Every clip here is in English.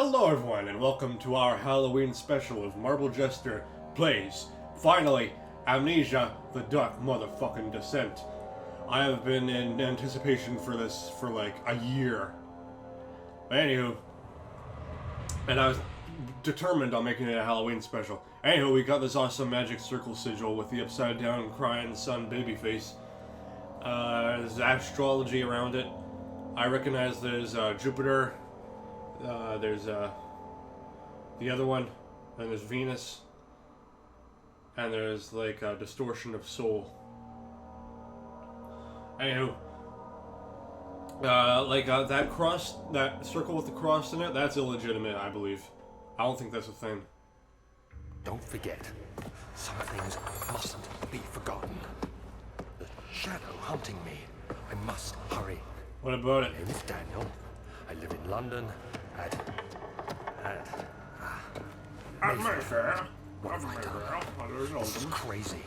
Hello everyone, and welcome to our Halloween special of Marble Jester Plays, finally, Amnesia, the Dark Motherfucking Descent. I have been in anticipation for this for like a year. Anywho, and I was determined on making it a Halloween special. Anywho, we got this awesome magic circle sigil with the upside down crying sun baby face. There's astrology around it. I recognize there's Jupiter. There's the other one, and there's Venus, and there's like a distortion of soul. Anywho, that cross, that circle with the cross in it, that's illegitimate, I believe. I don't think that's a thing. Don't forget, some things mustn't be forgotten. The shadow hunting me. I must hurry. What about it? My name is Daniel. I live in London at Mayfair. What have I done? This is crazy.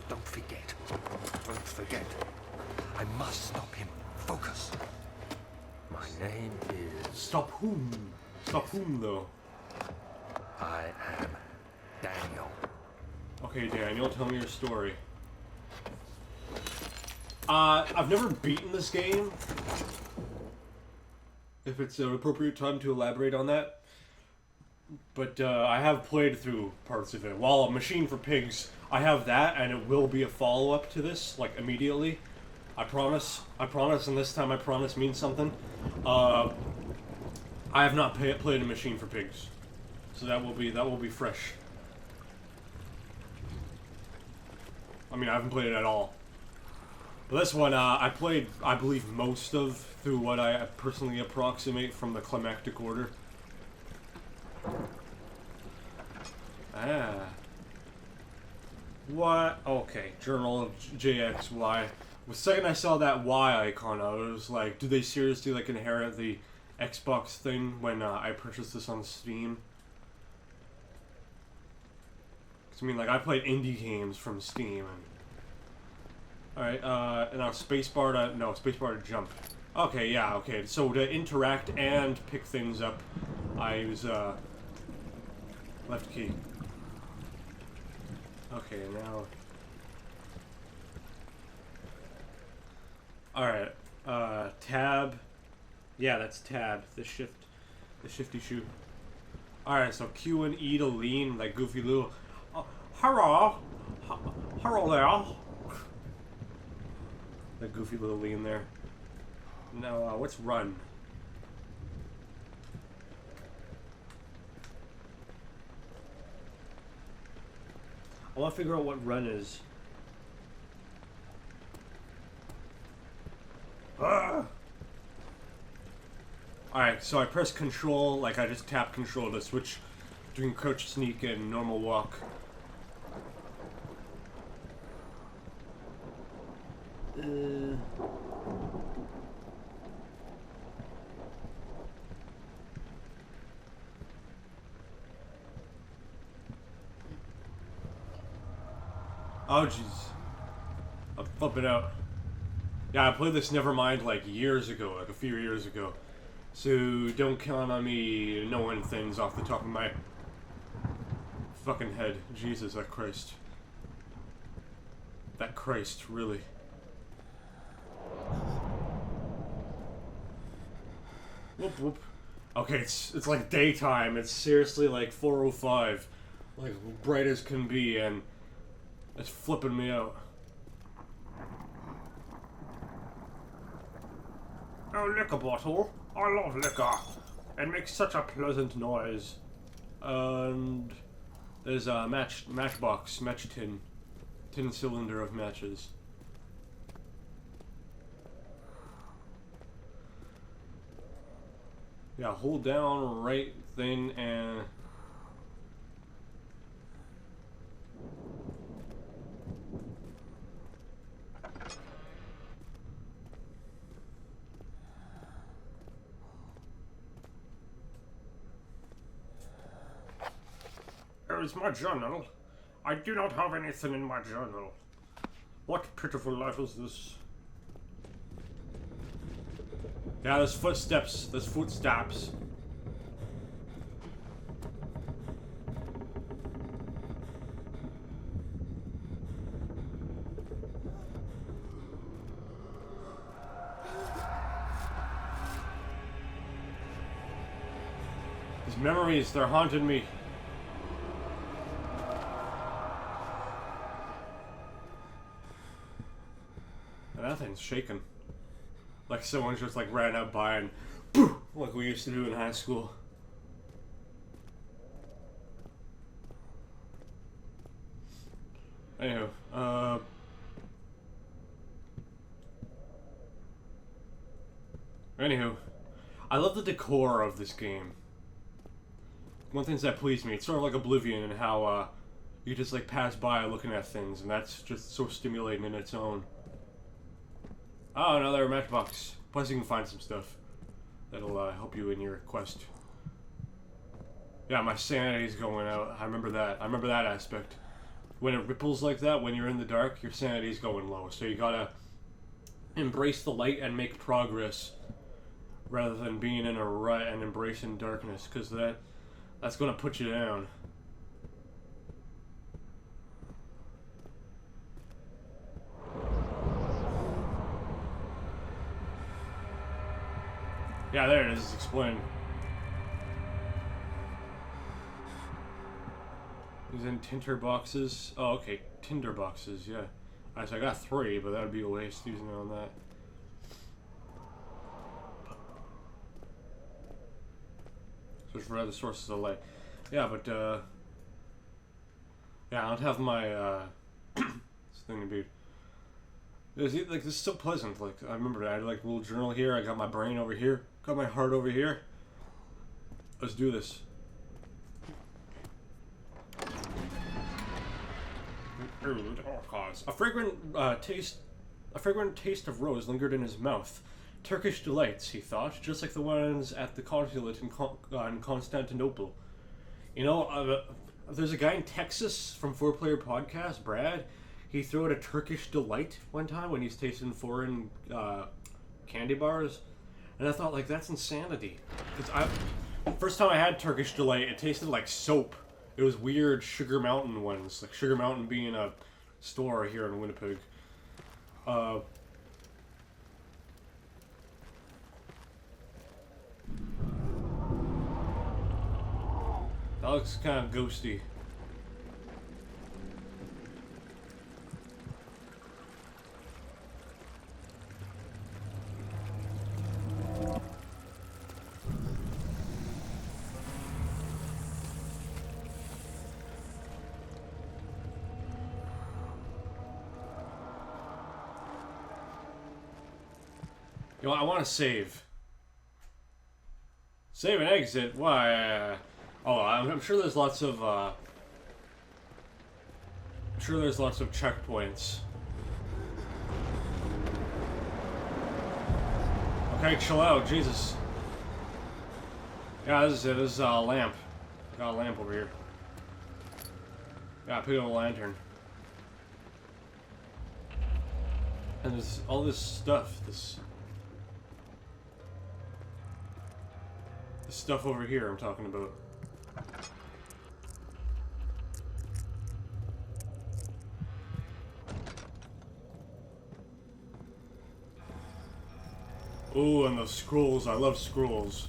Don't forget. Don't forget. I must stop him. Focus. My name is... Stop whom? Stop whom, though? I am Daniel. Okay, Daniel, tell me your story. I've never beaten this game. If it's an appropriate time to elaborate on that. But I have played through parts of it. While Machine for Pigs, I have that, and it will be a follow-up to this, like, immediately. I promise. I promise, and this time I promise means something. I have not played a Machine for Pigs. So that will be fresh. I mean, I haven't played it at all. But this one, I played, I believe, most of through what I personally approximate from the climactic order. What? Okay, Journal of JXY. The second I saw that Y icon, I was like, do they seriously, like, inherit the Xbox thing when I purchased this on Steam? 'Cause, I mean, like, I played indie games from Steam, and... Alright, and now spacebar to jump. Okay, yeah, okay. So to interact and pick things up, I use, left key. Okay, now... Alright, tab. Yeah, that's tab. The shifty shoe. Alright, so Q and E to lean, like goofy little... Hello! Hello there! That goofy little lean there. Now, what's run? I want to figure out what run is. Ah! Alright, so I press control, like I just tap control to switch between crouch, sneak, and normal walk. Oh jeez, I'm flipping out. Yeah, I played this Nevermind like years ago, like a few years ago. So don't count on me knowing things off the top of my fucking head. Jesus, that Christ. That Christ, really. Whoop whoop. Okay, it's like daytime. It's seriously like 4:05, like bright as can be, and it's flipping me out. Oh, liquor bottle. I love liquor. It makes such a pleasant noise. And there's a matchbox, match tin cylinder of matches. Yeah, hold down right thing and... Here is my journal. I do not have anything in my journal. What pitiful life is this? Yeah, there's footsteps. There's footsteps. These memories, they're haunting me. And that thing's shaking. Like someone just like ran out by and poof, like we used to do in high school. Anywho, I love the decor of this game. One of the things that pleased me, it's sort of like Oblivion and how you just like pass by looking at things, and that's just so stimulating in its own. Oh, another matchbox. Plus you can find some stuff that'll help you in your quest. Yeah, my sanity's going out. I remember that. I remember that aspect. When it ripples like that, when you're in the dark, your sanity's going low. So you gotta embrace the light and make progress rather than being in a rut and embracing darkness, because that's gonna put you down. Yeah, there it is. It's explained. These in tinder boxes. Oh, okay. Tinder boxes, yeah. Alright, so I got 3, but that would be a waste using it on that. Search for other sources of light. Yeah, but, yeah, I don't have my, this thing to be... Like, this is so pleasant. Like, I remember I had, like, a little journal here. I got my brain over here. Got my heart over here. Let's do this. A fragrant taste of rose lingered in his mouth. Turkish delights, he thought, just like the ones at the consulate in Constantinople. You know, there's a guy in Texas from 4Player Podcast, Brad. He threw out a Turkish delight one time when he's tasting foreign candy bars, and I thought, like, that's insanity. Because first time I had Turkish delight, it tasted like soap. It was weird Sugar Mountain ones, like Sugar Mountain being a store here in Winnipeg. That looks kind of ghosty. You know, I want to save. Save and exit? Why? Oh, I'm sure there's lots of, I'm sure there's lots of checkpoints. Okay, chill out, Jesus. Yeah, this is it. This is a lamp. Got a lamp over here. Yeah, I picked up a lantern. And there's all this stuff. This stuff over here I'm talking about. Oh, and those scrolls. I love scrolls.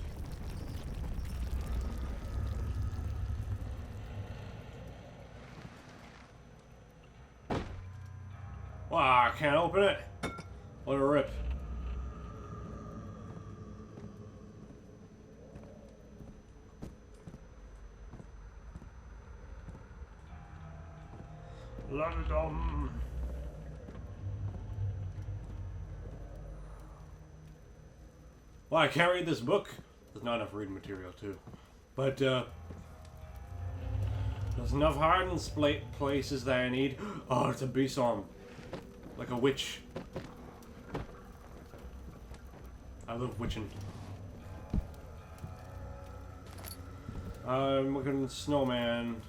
Wow, I can't open it. Let it rip. London. Well, I can't read this book. There's not enough reading material, too. But, there's enough hiding places that I need. Oh, it's a bee song. Like a witch. I love witching. I'm looking at snowman.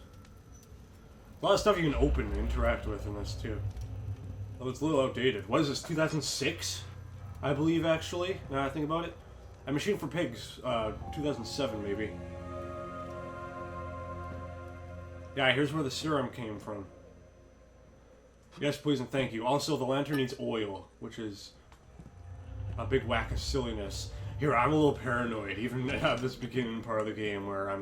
A lot of stuff you can open and interact with in this, too. Oh, it's a little outdated. What is this, 2006? I believe, actually, now I think about it. A Machine for Pigs, 2007, maybe. Yeah, here's where the serum came from. Yes, please, and thank you. Also, the lantern needs oil, which is a big whack of silliness. Here, I'm a little paranoid, even at this beginning part of the game where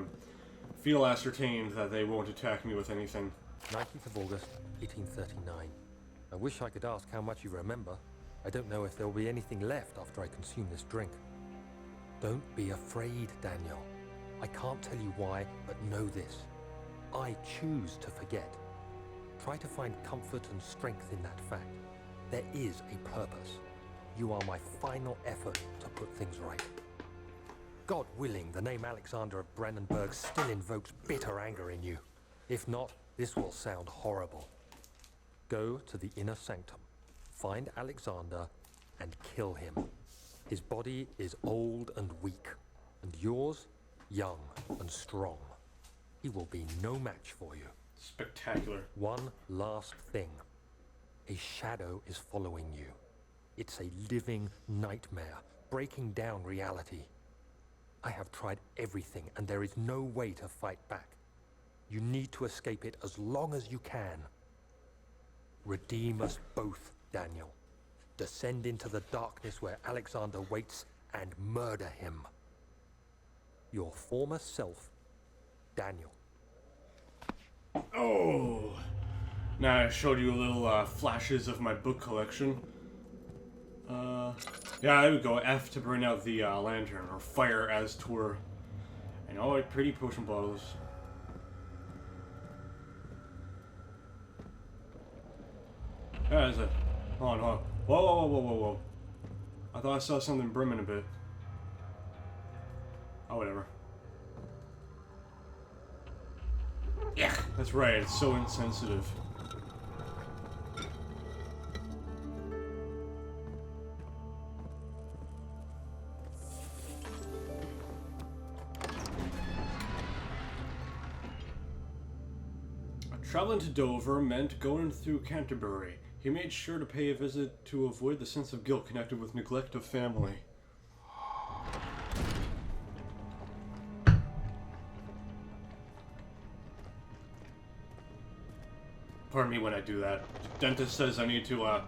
feel ascertained that they won't attack me with anything. 19th of August, 1839. I wish I could ask how much you remember. I don't know if there will be anything left after I consume this drink. Don't be afraid, Daniel. I can't tell you why, but know this. I choose to forget. Try to find comfort and strength in that fact. There is a purpose. You are my final effort to put things right. God willing, the name Alexander of Brandenburg still invokes bitter anger in you. If not, this will sound horrible. Go to the inner sanctum, find Alexander, and kill him. His body is old and weak, and yours, young and strong. He will be no match for you. Spectacular. One last thing. A shadow is following you. It's a living nightmare, breaking down reality. I have tried everything, and there is no way to fight back. You need to escape it as long as you can. Redeem us both, Daniel. Descend into the darkness where Alexander waits and murder him. Your former self, Daniel. Oh! Now I showed you a little flashes of my book collection. Yeah, there we go. F to bring out the lantern, or fire as twere. And all right, pretty potion bottles. Yeah, there's a... Hold on. Whoa. I thought I saw something brimming a bit. Oh, whatever. Yeah, that's right. It's so insensitive. Traveling to Dover meant going through Canterbury. He made sure to pay a visit to avoid the sense of guilt connected with neglect of family. Pardon me when I do that. Dentist says I need to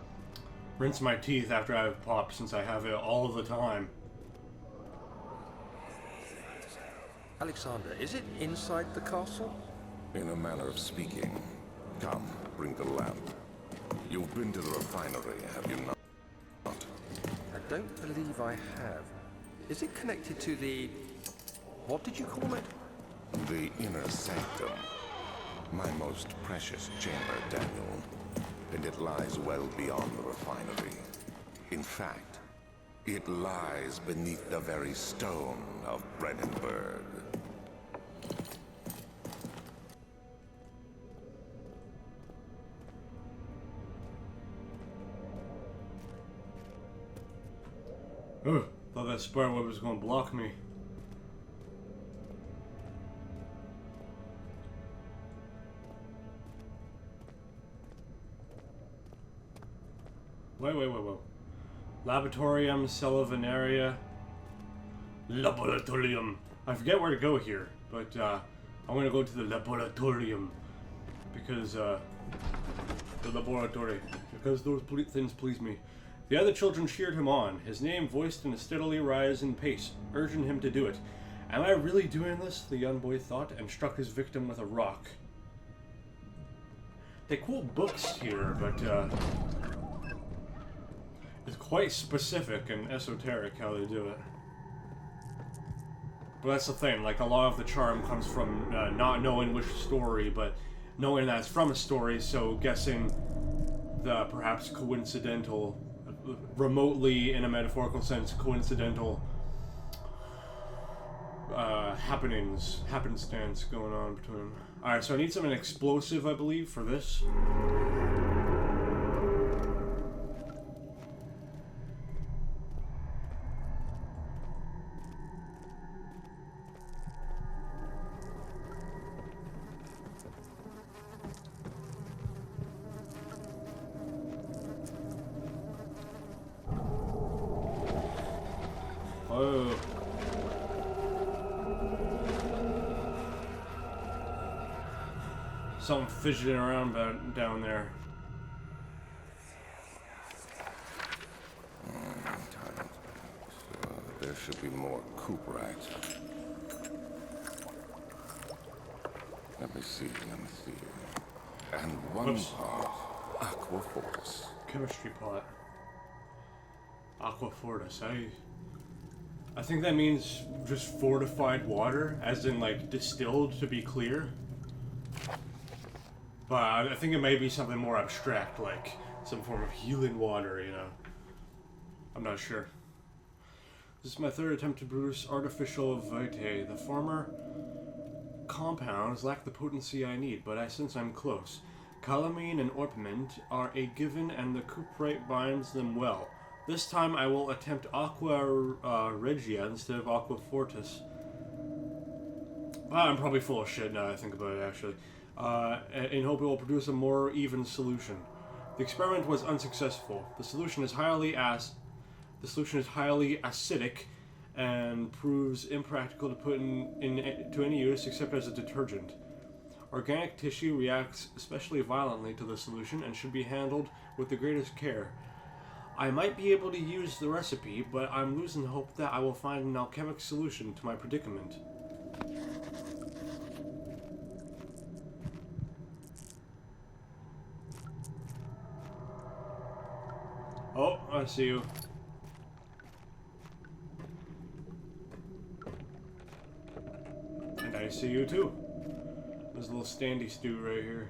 rinse my teeth after I've popped, since I have it all of the time. Alexander, is it inside the castle? In a manner of speaking. Come, bring the lamp. You've been to the refinery, have you not? I don't believe I have. Is it connected to the... what did you call it? The inner sanctum. My most precious chamber, Daniel. And it lies well beyond the refinery. In fact, it lies beneath the very stone of Brandenburg. Ugh, thought that spider web was going to block me. Wait. Laboratorium, Salivinaria. Laboratorium. I forget where to go here, but I'm going to go to the laboratorium. Because, the laboratory. Because those things please me. The other children cheered him on, his name voiced in a steadily rising pace, urging him to do it. Am I really doing this? The young boy thought, and struck his victim with a rock. They quote books here, but it's quite specific and esoteric how they do it. But that's the thing, like a lot of the charm comes from not knowing which story, but knowing that it's from a story, so guessing the perhaps coincidental, remotely, in a metaphorical sense, coincidental happenstance going on between them. Alright, so I need something explosive, I believe, for this. Oh. Something fidgeting around down there. There should be more cuprite. Let me see. And one part aquafortis. Chemistry pot. Aquafortis. I think that means just fortified water, as in like distilled to be clear. But I think it may be something more abstract, like some form of healing water, you know. I'm not sure. This is my third attempt to produce artificial vitae. The former compounds lack the potency I need, but I sense I'm close. Calamine and orpiment are a given, and the cuprite binds them well. This time I will attempt aqua regia instead of aqua fortis. I'm probably full of shit now that I think about it, actually. In hope it will produce a more even solution. The experiment was unsuccessful. The solution is highly acidic and proves impractical to put to any use except as a detergent. Organic tissue reacts especially violently to the solution and should be handled with the greatest care. I might be able to use the recipe, but I'm losing hope that I will find an alchemic solution to my predicament. Oh, I see you. And I see you too. There's a little standy stew right here.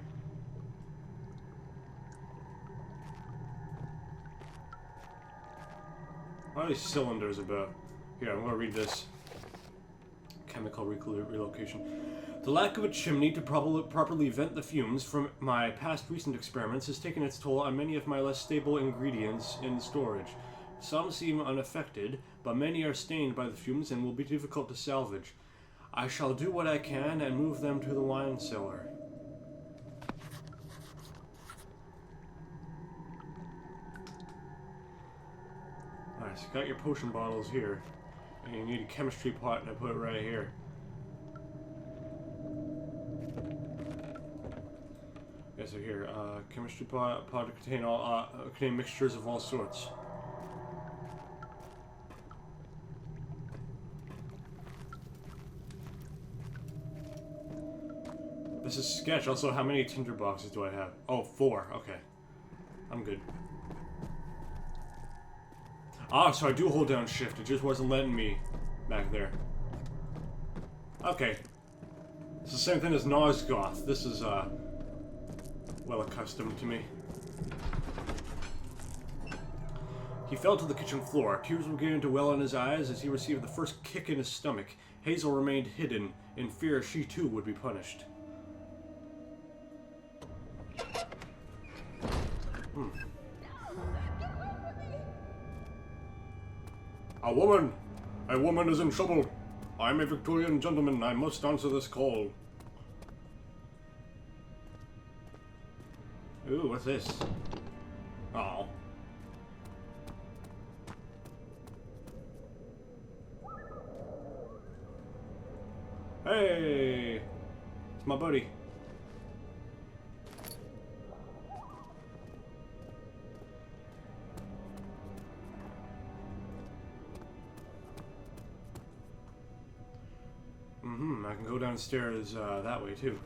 What are these cylinders about? Here, I'm gonna read this. Chemical relocation. The lack of a chimney to properly vent the fumes from my past recent experiments has taken its toll on many of my less stable ingredients in storage. Some seem unaffected, but many are stained by the fumes and will be difficult to salvage. I shall do what I can and move them to the wine cellar. Alright, so you got your potion bottles here. And you need a chemistry pot to put right here. Okay, so here, chemistry pot to contain mixtures of all sorts. This is sketch. Also, how many tinder boxes do I have? Oh, 4. Okay. I'm good. Ah, so I do hold down shift. It just wasn't letting me back there. Okay. It's the same thing as Nosgoth. This is, well accustomed to me. He fell to the kitchen floor. Tears were beginning to well in his eyes as he received the first kick in his stomach. Hazel remained hidden, in fear she too would be punished. A woman is in trouble. I'm a Victorian gentleman. I must answer this call. Ooh, what's this? Oh. Hey! It's my buddy. I can go downstairs that way too.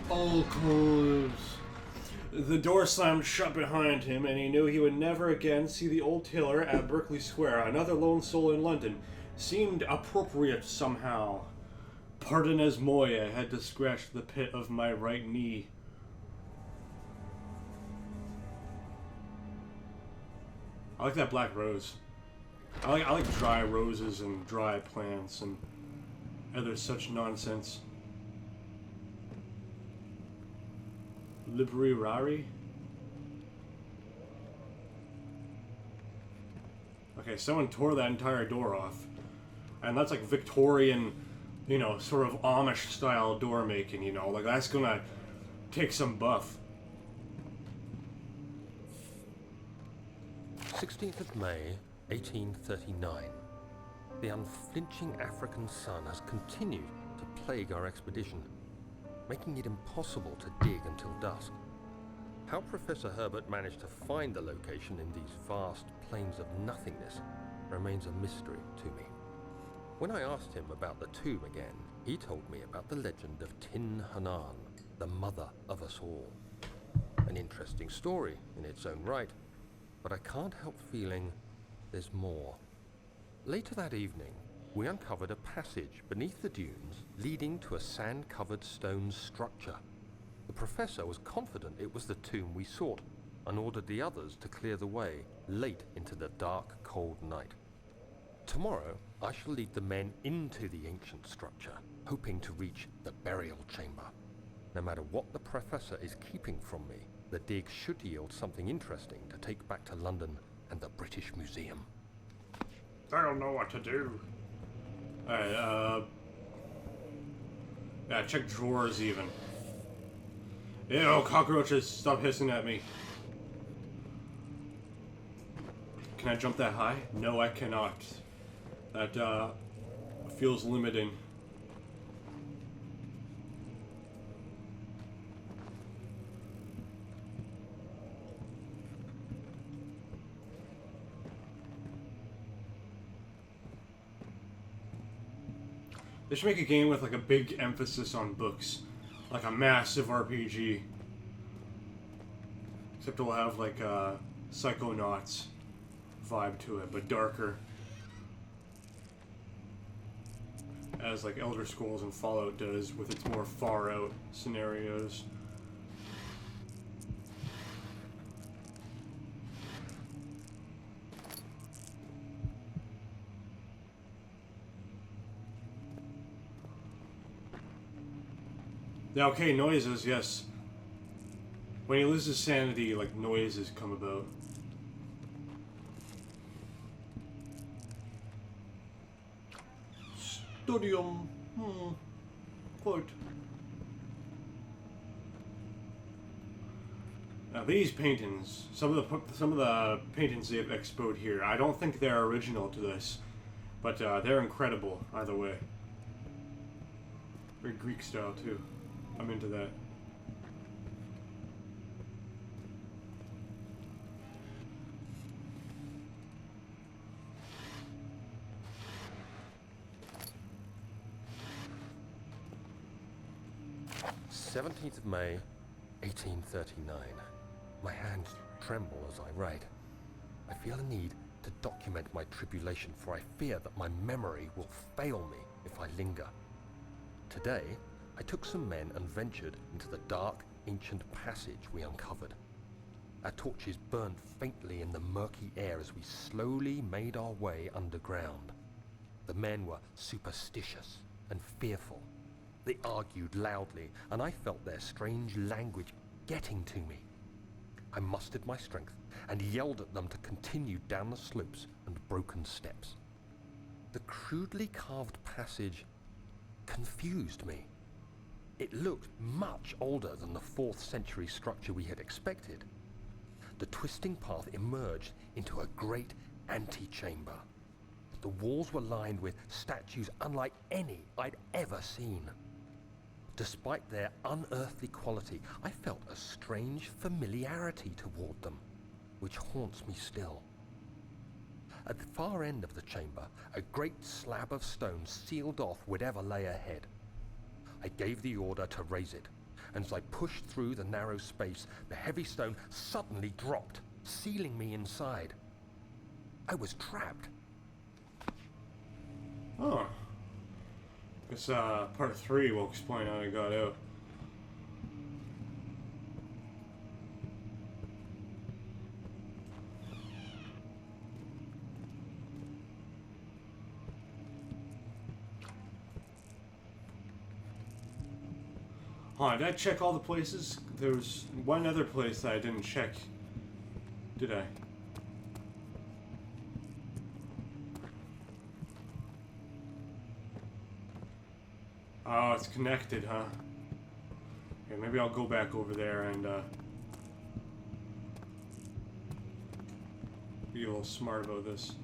All closed. The door slammed shut behind him, and he knew he would never again see the old tailor at Berkeley Square. Another lone soul in London seemed appropriate somehow. Pardon as moi, I had to scratch the pit of my right knee. I like that black rose. I like dry roses and dry plants and other such nonsense. Libri Rari? Okay, someone tore that entire door off. And that's like Victorian, you know, sort of Amish style door making, you know, like that's gonna take some buff. 16th of May, 1839. The unflinching African sun has continued to plague our expedition, making it impossible to dig until dusk. How Professor Herbert managed to find the location in these vast plains of nothingness remains a mystery to me. When I asked him about the tomb again, he told me about the legend of Tin Hanan, the mother of us all. An interesting story in its own right, but I can't help feeling there's more. Later that evening, we uncovered a passage beneath the dunes leading to a sand-covered stone structure. The professor was confident it was the tomb we sought and ordered the others to clear the way late into the dark, cold night. Tomorrow, I shall lead the men into the ancient structure, hoping to reach the burial chamber. No matter what the professor is keeping from me, the dig should yield something interesting to take back to London and the British Museum. I don't know what to do. Alright, yeah, check drawers even. Ew, cockroaches, stop hissing at me. Can I jump that high? No, I cannot. That, feels limiting. They should make a game with like a big emphasis on books. Like a massive RPG. Except it'll have like a Psychonauts vibe to it, but darker. As like Elder Scrolls and Fallout does with its more far out scenarios. Yeah, okay, noises, yes. When he loses sanity, like, noises come about. Studium. Quote. Now these paintings, some of the paintings they've exposed here, I don't think they're original to this, but they're incredible either way. Very Greek style too. I'm into that. "17th of May, 1839. My hands tremble as I write. I feel a need to document my tribulation, for I fear that my memory will fail me if I linger. Today, I took some men and ventured into the dark, ancient passage we uncovered. Our torches burned faintly in the murky air as we slowly made our way underground. The men were superstitious and fearful. They argued loudly, and I felt their strange language getting to me. I mustered my strength and yelled at them to continue down the slopes and broken steps. The crudely carved passage confused me. It looked much older than the 4th century structure we had expected. The twisting path emerged into a great antechamber. The walls were lined with statues unlike any I'd ever seen. Despite their unearthly quality, I felt a strange familiarity toward them, which haunts me still. At the far end of the chamber, a great slab of stone sealed off whatever lay ahead. I gave the order to raise it, and as I pushed through the narrow space, the heavy stone suddenly dropped, sealing me inside. I was trapped. Oh. Guess part 3 will explain how I got out. Did I check all the places? There was one other place that I didn't check. Did I? Oh, it's connected, huh? Okay, maybe I'll go back over there and be a little smart about this.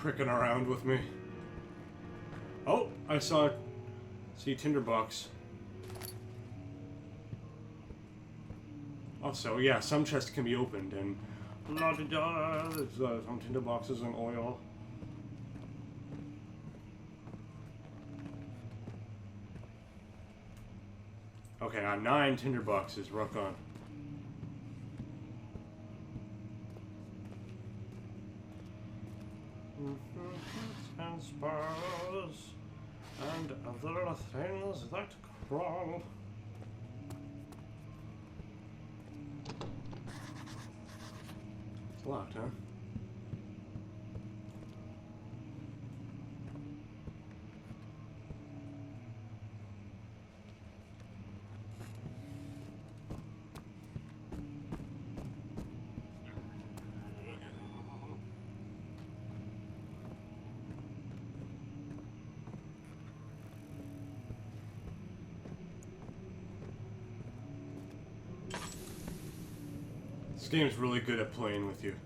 pricking around with me. Oh, I see tinderbox. Also, yeah, some chests can be opened, and la-di-da, there's some tinderboxes and oil. Okay, 9 tinderboxes. Rock on. And spurs and other things that crawl. It's locked, huh? This game's really good at playing with you.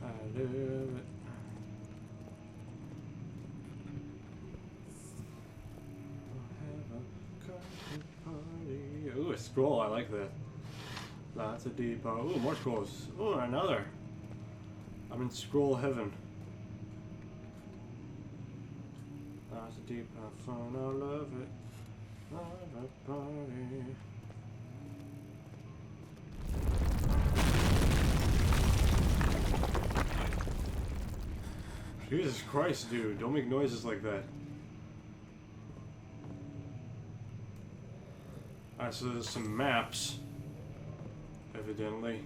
I love it. Ooh, a scroll, I like that. Lots of deep. Ooh, more scrolls. Ooh, another. I'm in scroll heaven. Lots of deep fun, I love it. Love a party. Jesus Christ, dude. Don't make noises like that. Alright, so there's some maps. Evidently.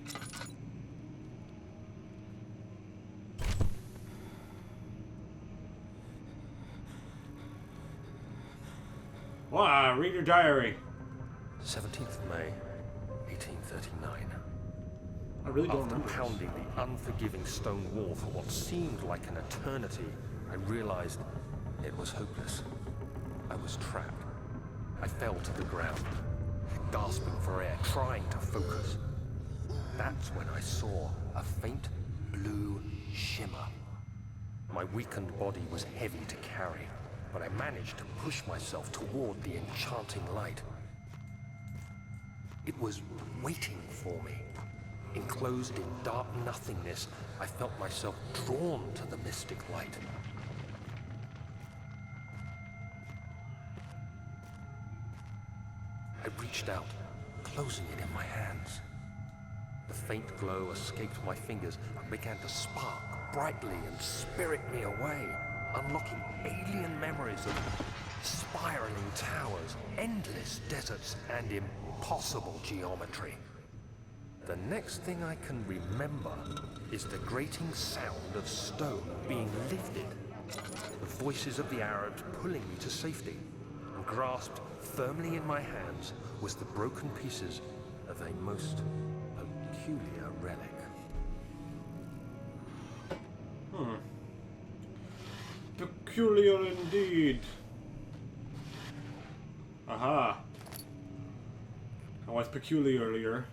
Wow, read your diary. 17th of May, 1839. I really don't After remember. pounding the unforgiving stone wall for what seemed like an eternity, I realized it was hopeless. I was trapped. I fell to the ground, gasping for air, trying to focus. That's when I saw a faint blue shimmer. My weakened body was heavy to carry, but I managed to push myself toward the enchanting light. It was waiting for me. Enclosed in dark nothingness, I felt myself drawn to the mystic light. I reached out, closing it in my hands. The faint glow escaped my fingers and began to spark brightly and spirit me away, unlocking alien memories of spiraling towers, endless deserts, and impossible geometry. The next thing I can remember is the grating sound of stone being lifted, the voices of the Arabs pulling me to safety, and grasped firmly in my hands was the broken pieces of a most peculiar relic. Peculiar indeed. Aha. Now what's peculiar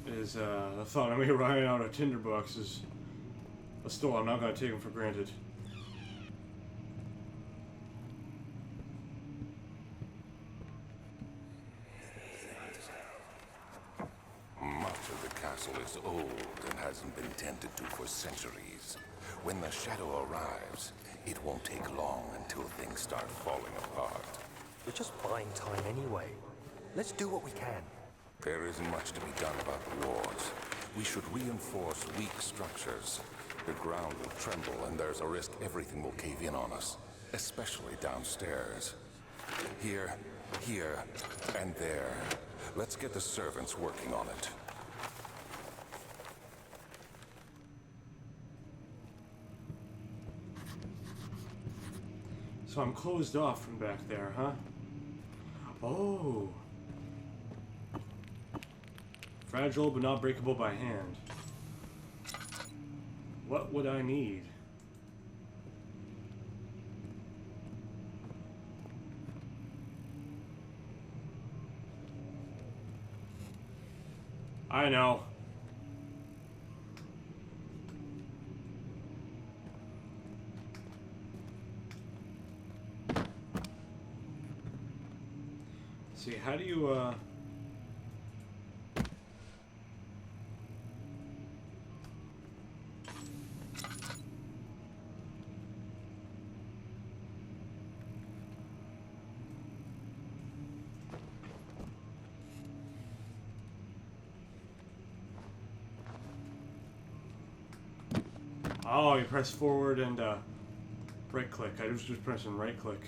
is the thought of me running out of tinderboxes. But still, I'm not going to take them for granted. Much of the castle is old and hasn't been tended to for centuries. When the shadow arrives, it won't take long until things start falling apart. We're just buying time anyway. Let's do what we can. There isn't much to be done about the walls. We should reinforce weak structures. The ground will tremble and there's a risk everything will cave in on us, especially downstairs. Here, and there. Let's get the servants working on it. So I'm closed off from back there, huh? Oh. Fragile but not breakable by hand. What would I need? I know. See, how do you, Oh, you press forward and, right click. I was just pressing right click.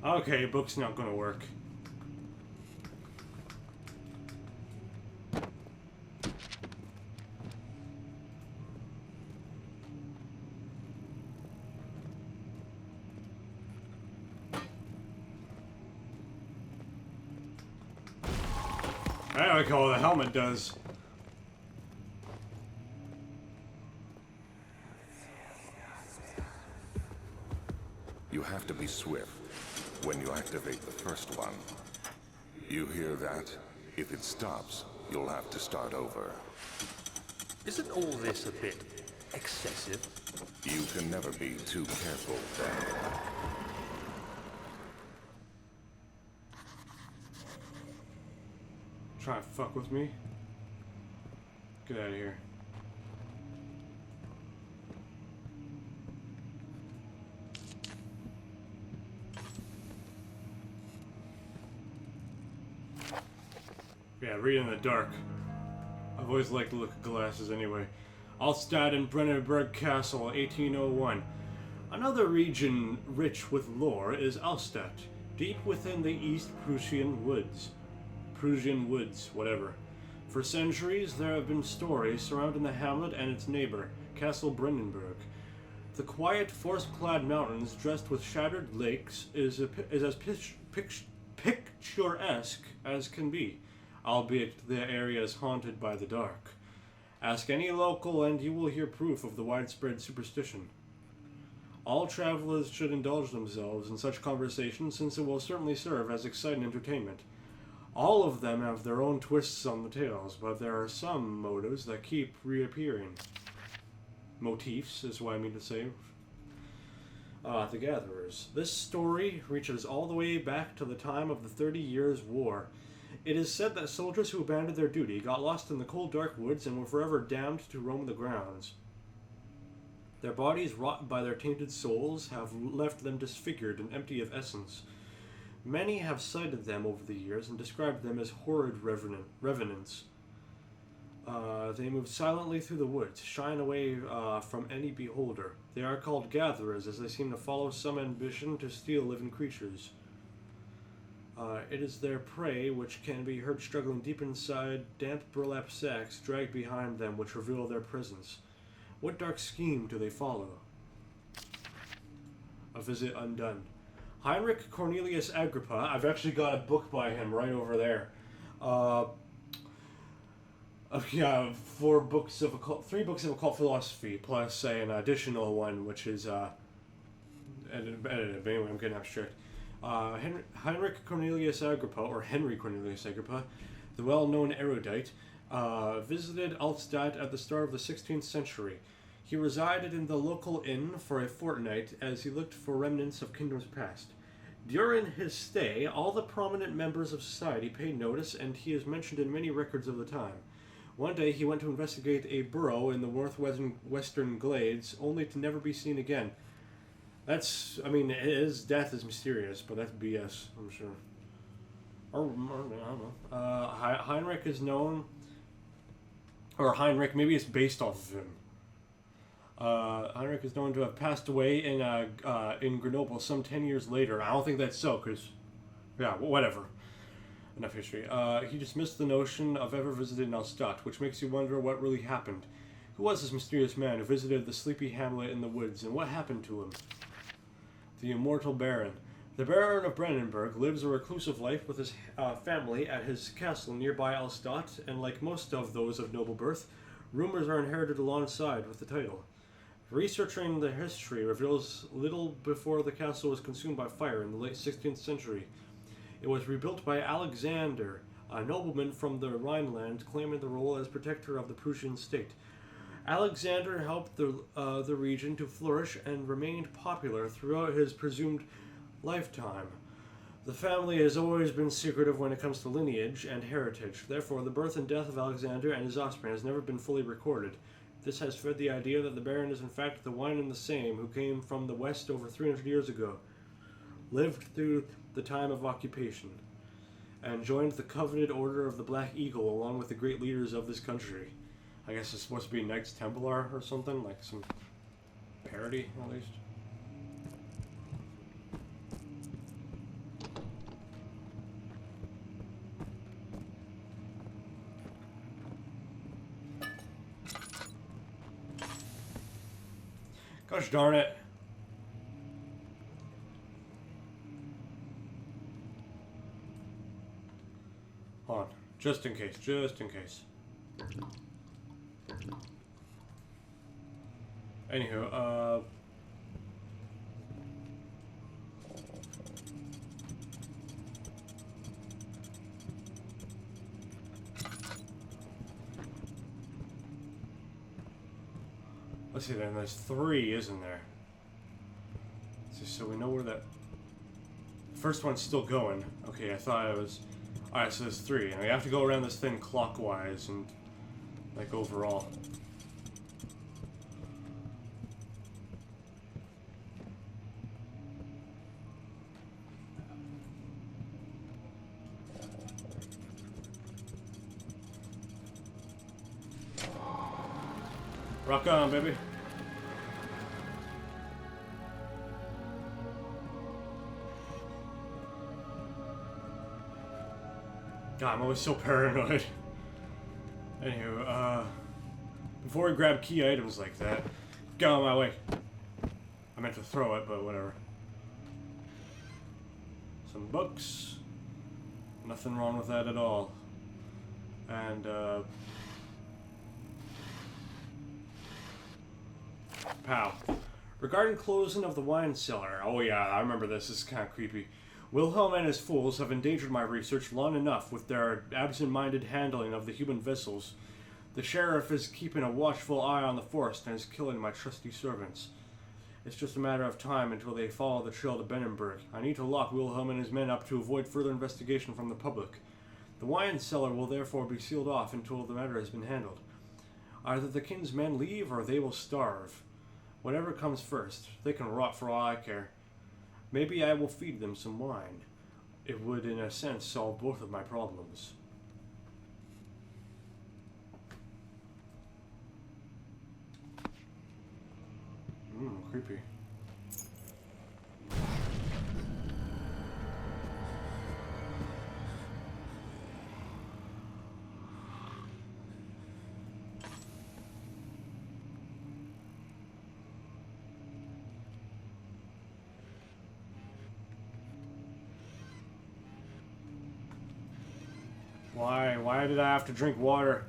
Okay, book's not gonna work. I like how the helmet does. You have to be swift when you activate the first one. You hear that? If it stops, you'll have to start over. Isn't all this a bit excessive? You can never be too careful, Daniel. Try to fuck with me? Get out of here. Yeah, read in the dark. I've always liked to look at glasses anyway. Altstadt and Brennenburg Castle, 1801. Another region rich with lore is Altstadt, deep within the East Prussian woods. Whatever. For centuries, there have been stories surrounding the hamlet and its neighbor, Castle Brennenburg. The quiet, forest-clad mountains dressed with shattered lakes is as picturesque as can be, albeit the area is haunted by the dark. Ask any local and you will hear proof of the widespread superstition. All travelers should indulge themselves in such conversations since it will certainly serve as exciting entertainment. All of them have their own twists on the tales, but there are some motives that keep reappearing. Motifs is what I mean to say. The Gatherers. This story reaches all the way back to the time of the 30 Years' War. It is said that soldiers who abandoned their duty got lost in the cold dark woods and were forever damned to roam the grounds. Their bodies, wrought by their tainted souls, have left them disfigured and empty of essence. Many have cited them over the years and described them as horrid revenants. They move silently through the woods, shying away from any beholder. They are called gatherers, as they seem to follow some ambition to steal living creatures. It is their prey which can be heard struggling deep inside damp burlap sacks dragged behind them which reveal their presence. What dark scheme do they follow? A Visit Undone. Heinrich Cornelius Agrippa. I've actually got a book by him right over there. Yeah, 3 books of occult philosophy, plus an additional one, which is edited. But anyway, I'm getting abstract. Heinrich Cornelius Agrippa, or Henry Cornelius Agrippa, the well-known erudite, visited Altstadt at the start of the 16th century. He resided in the local inn for a fortnight as he looked for remnants of kingdoms past. During his stay, all the prominent members of society paid notice, and he is mentioned in many records of the time. One day he went to investigate a burrow in the northwestern glades, only to never be seen again. That's, I mean, his death is mysterious, but that's BS, I'm sure. I don't know. Heinrich is known, or Heinrich, maybe it's based off of him. Heinrich is known to have passed away in Grenoble some 10 years later. I don't think that's so, because, yeah, whatever. Enough history. He dismissed the notion of ever visiting Altstadt, which makes you wonder what really happened. Who was this mysterious man who visited the sleepy hamlet in the woods, and what happened to him? The Immortal Baron. The Baron of Brandenburg lives a reclusive life with his family at his castle nearby Alstadt, and like most of those of noble birth, rumors are inherited alongside with the title. Researching the history reveals little before the castle was consumed by fire in the late 16th century. It was rebuilt by Alexander, a nobleman from the Rhineland claiming the role as protector of the Prussian state. Alexander helped the region to flourish and remained popular throughout his presumed lifetime. The family has always been secretive when it comes to lineage and heritage. Therefore, the birth and death of Alexander and his offspring has never been fully recorded. This has fed the idea that the Baron is in fact the one and the same who came from the west over 300 years ago, lived through the time of occupation, and joined the coveted Order of the Black Eagle along with the great leaders of this country. I guess it's supposed to be Knights Templar or something, like some parody at least. Gosh darn it. Hold on. Just in case. Just in case. Anywho, let's see then, there's 3, isn't there? Let's see, so we know where that first one's still going. Okay, I thought it was... Alright, so there's 3, and we have to go around this thing clockwise and, like, overall. Rock on, baby. God, I'm always so paranoid. Anywho, before we grab key items like that, get out of my way. I meant to throw it, but whatever. Some books. Nothing wrong with that at all. And, pow. Regarding closing of the wine cellar. Oh yeah, I remember this. This is kind of creepy. Wilhelm and his fools have endangered my research long enough with their absent-minded handling of the human vessels. The sheriff is keeping a watchful eye on the forest and is killing my trusty servants. It's just a matter of time until they follow the trail to Brandenburg. I need to lock Wilhelm and his men up to avoid further investigation from the public. The wine cellar will therefore be sealed off until the matter has been handled. Either the king's men leave or they will starve. Whatever comes first, they can rot for all I care. Maybe I will feed them some wine. It would, in a sense, solve both of my problems. Creepy. Why did I have to drink water?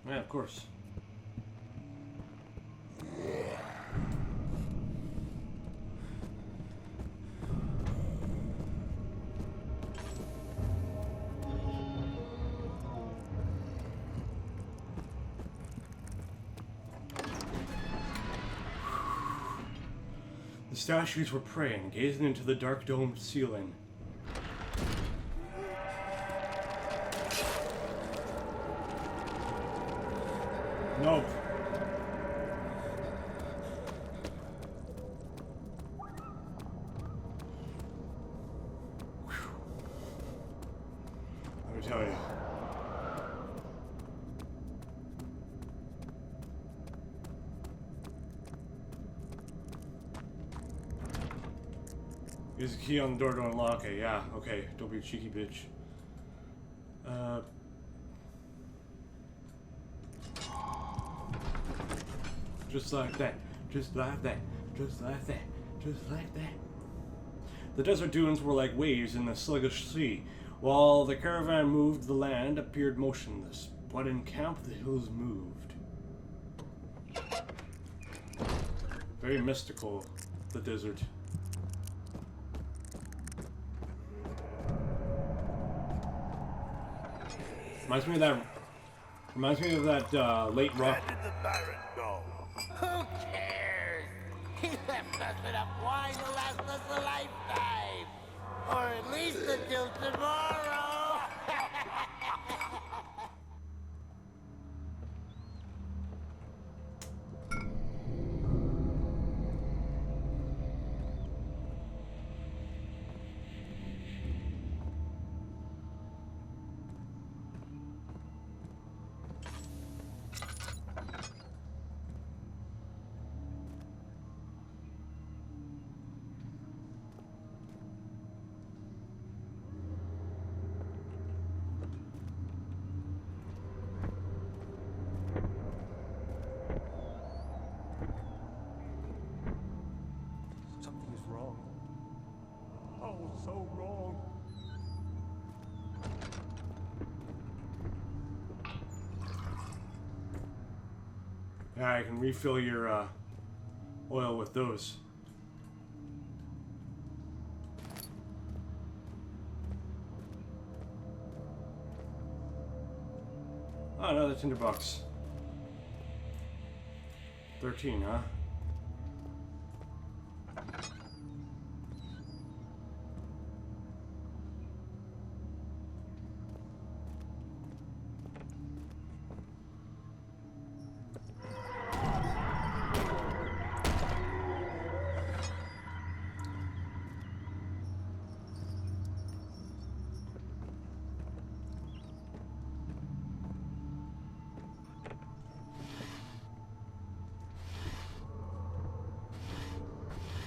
Yeah, of course. The statues were praying, gazing into the dark domed ceiling. Nope. Let me tell you. Use the key on the door to unlock it. Yeah, okay. Don't be a cheeky bitch. Just like that. Just like that. Just like that. Just like that. The desert dunes were like waves in the sluggish sea. While the caravan moved, the land appeared motionless. But in camp, the hills moved. Very mystical, the desert. Reminds me of that late rock. Where did the Baron go? Who cares? He left us enough wine to last us a lifetime. Or at least until tomorrow. Something is wrong. Oh, so wrong. Yeah, I can refill your oil with those. Oh, another tinderbox. 13, huh?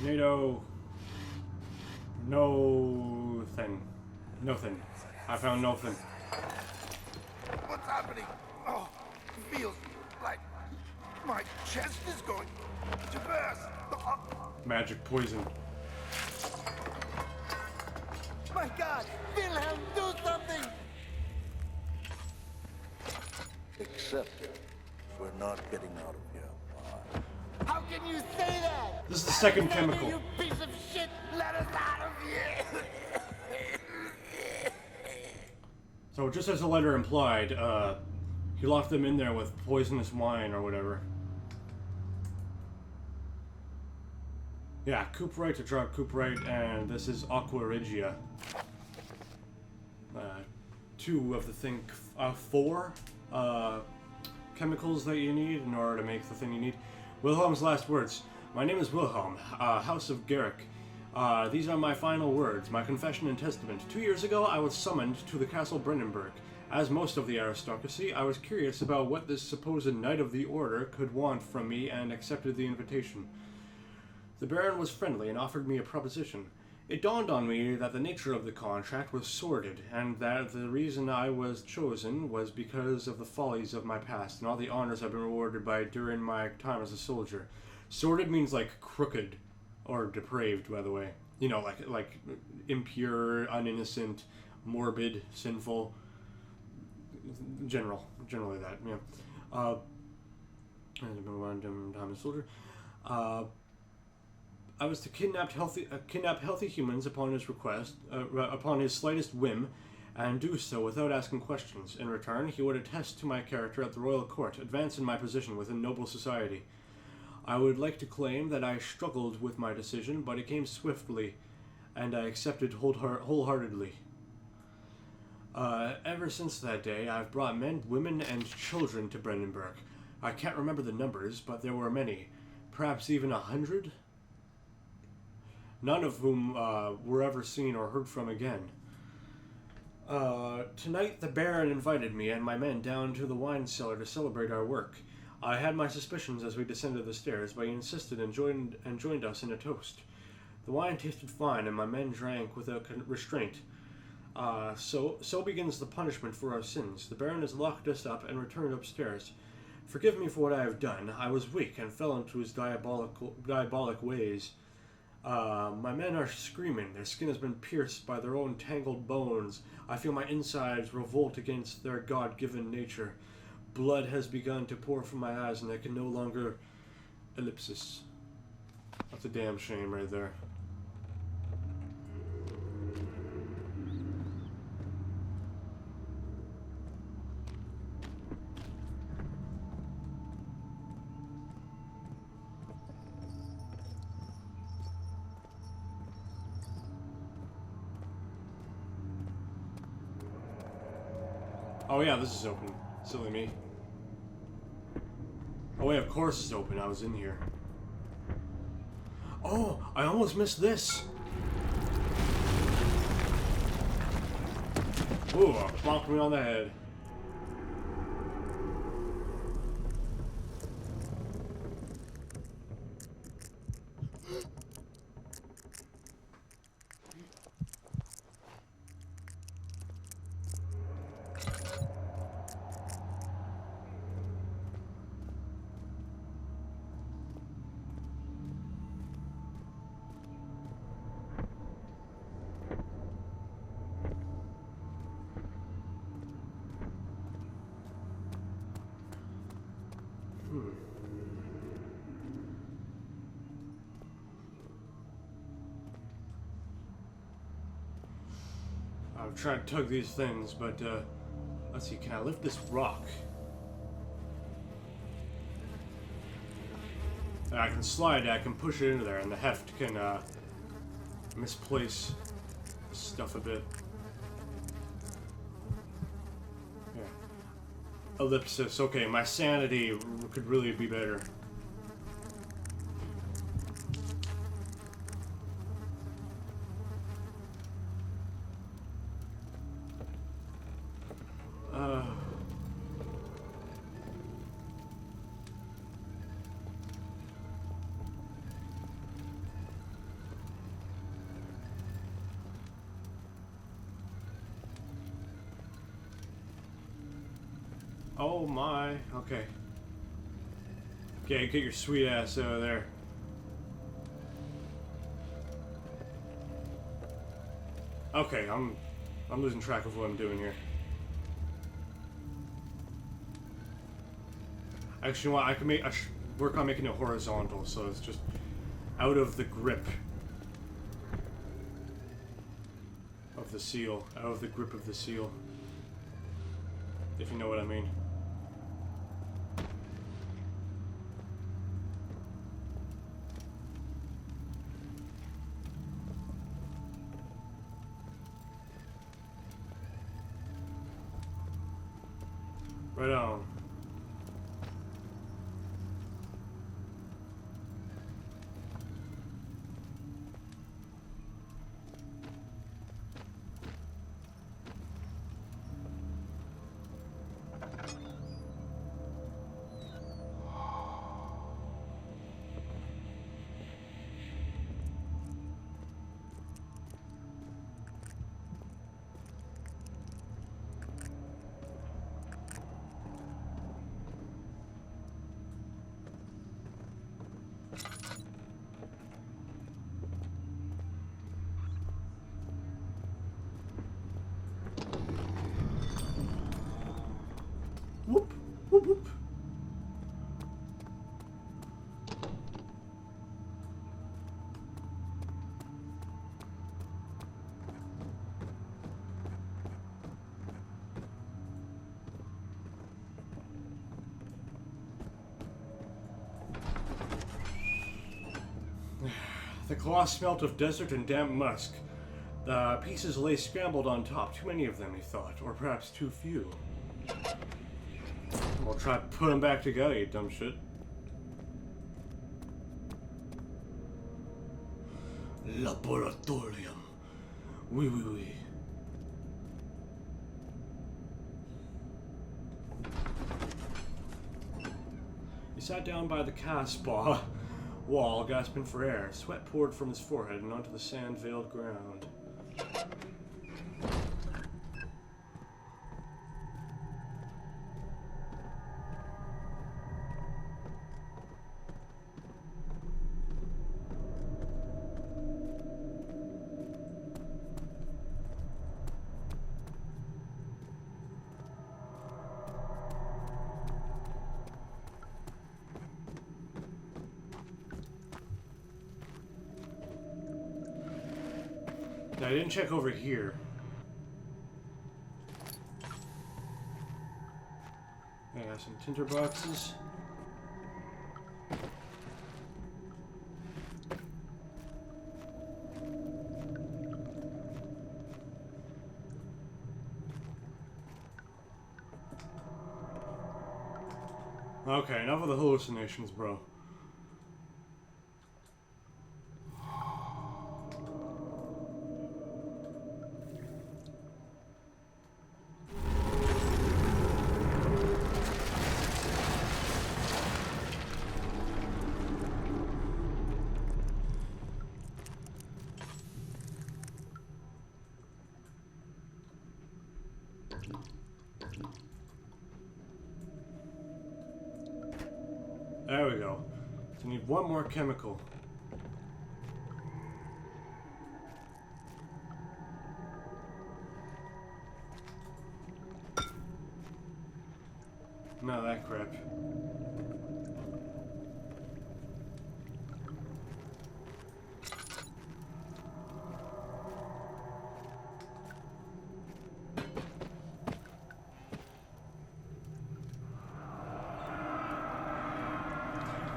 NATO. No thing. Nothing. I found nothing. What's happening? Oh, it feels like my chest is going to burst. Magic poison. My God! Wilhelm, do something! Except we're not getting out of here. How can you say that? This is the second Damn chemical. You piece of shit! Let us out of here! So just as the letter implied, he locked them in there with poisonous wine or whatever. Yeah, cuprite, to drop cuprite, and this is aqua regia. Two of the four chemicals that you need in order to make the thing you need. Wilhelm's last words. My name is Wilhelm, House of Garrick. These are my final words, my confession and testament. 2 years ago, I was summoned to the Castle Brandenburg. As most of the aristocracy, I was curious about what this supposed Knight of the Order could want from me and accepted the invitation. The Baron was friendly and offered me a proposition. It dawned on me that the nature of the contract was sordid, and that the reason I was chosen was because of the follies of my past and all the honors I've been rewarded by during my time as a soldier. Sordid means like crooked or depraved, by the way. You know, like impure, uninnocent, morbid, sinful. Generally that. Yeah. As I've been one time as a soldier. I was to kidnap healthy humans upon his request, upon his slightest whim, and do so without asking questions. In return, he would attest to my character at the royal court, advance in my position within noble society. I would like to claim that I struggled with my decision, but it came swiftly, and I accepted wholeheartedly. Ever since that day, I've brought men, women, and children to Brandenburg. I can't remember the numbers, but there were many, perhaps even 100. None of whom were ever seen or heard from again. Tonight, the Baron invited me and my men down to the wine cellar to celebrate our work. I had my suspicions as we descended the stairs, but he insisted and joined us in a toast. The wine tasted fine, and my men drank without restraint. So begins the punishment for our sins. The Baron has locked us up and returned upstairs. Forgive me for what I have done. I was weak and fell into his diabolic ways. My men are screaming. Their skin has been pierced by their own tangled bones. I feel my insides revolt against their God-given nature. Blood has begun to pour from my eyes, and I can no longer... Ellipsis. That's a damn shame right there. Oh yeah, this is open. Silly me. Oh yeah, of course it's open. I was in here. Oh, I almost missed this. Ooh, bonked me on the head. I've tried to tug these things, but let's see, can I lift this rock? I can slide it, I can push it into there, and the heft can misplace stuff a bit. Yeah. Ellipsis, okay, my sanity could really be better. Oh my, okay. Okay, get your sweet ass over there. Okay, I'm losing track of what I'm doing here. Actually, you know what, I should work on making it horizontal, so it's just out of the grip of the seal. Out of the grip of the seal. If you know what I mean. Right on. Whoop, whoop, whoop. The cloth smelt of desert and damp musk. The pieces lay scrambled on top. Too many of them, he thought, or perhaps too few. We'll try to put them back together, you dumb shit. Laboratorium. Oui, oui, oui. He sat down by the Casbah, wall, gasping for air. Sweat poured from his forehead and onto the sand-veiled ground. I didn't check over here. I got some tinder boxes. Okay, enough of the hallucinations, bro. There we go. So I need one more chemical. No, that crap.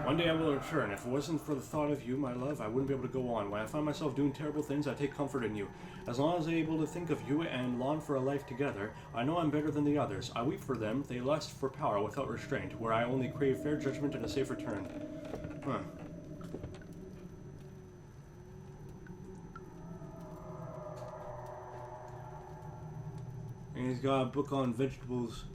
One day I will return. If it wasn't for the thought of you, my love, I wouldn't be able to go on. When I find myself doing terrible things, I take comfort in you. As long as I'm able to think of you and long for a life together, I know I'm better than the others. I weep for them. They lust for power without restraint, where I only crave fair judgment and a safe return. Huh. And he's got a book on vegetables.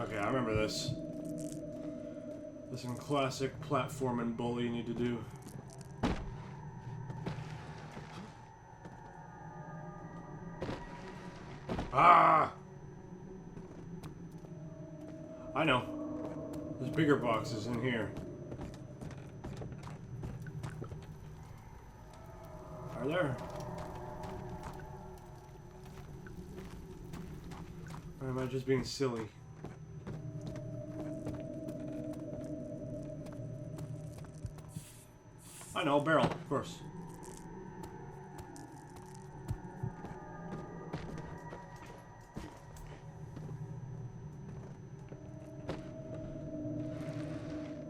Okay, I remember this. This is some classic platform and bully you need to do. Ah! I know. There's bigger boxes in here. Are there? Or am I just being silly? I know, barrel, of course.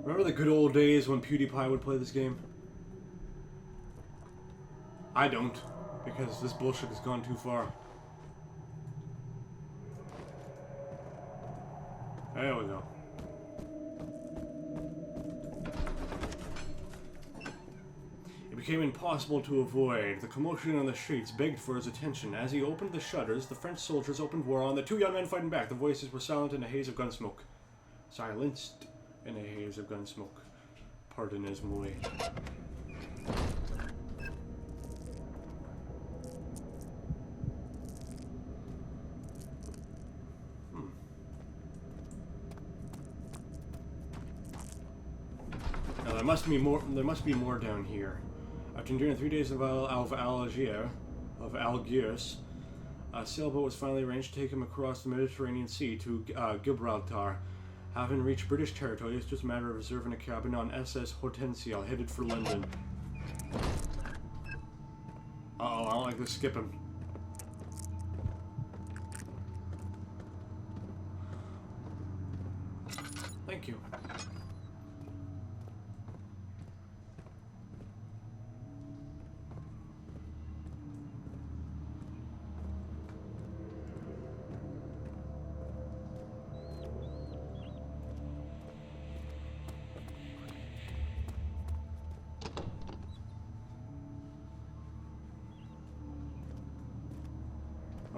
Remember the good old days when PewDiePie would play this game? I don't, because this bullshit has gone too far. There we go. It became impossible to avoid. The commotion on the streets begged for his attention. As he opened the shutters, the French soldiers opened war on the two young men fighting back. The voices were silent in a haze of gun smoke. Silenced in a haze of gun smoke. Pardon his mouet. Now there must be more. There must be more down here. After enduring 3 days of Algiers, a sailboat was finally arranged to take him across the Mediterranean Sea to Gibraltar. Having reached British territory, it's just a matter of reserving a cabin on SS Hortensia, headed for London. Uh-oh, I don't like this skipping. Thank you.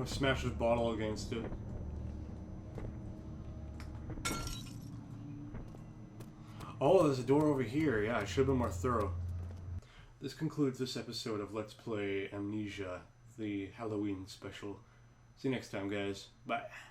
I'll smash this bottle against it. Oh, there's a door over here. Yeah, I should have been more thorough. This concludes this episode of Let's Play Amnesia, the Halloween special. See you next time, guys. Bye.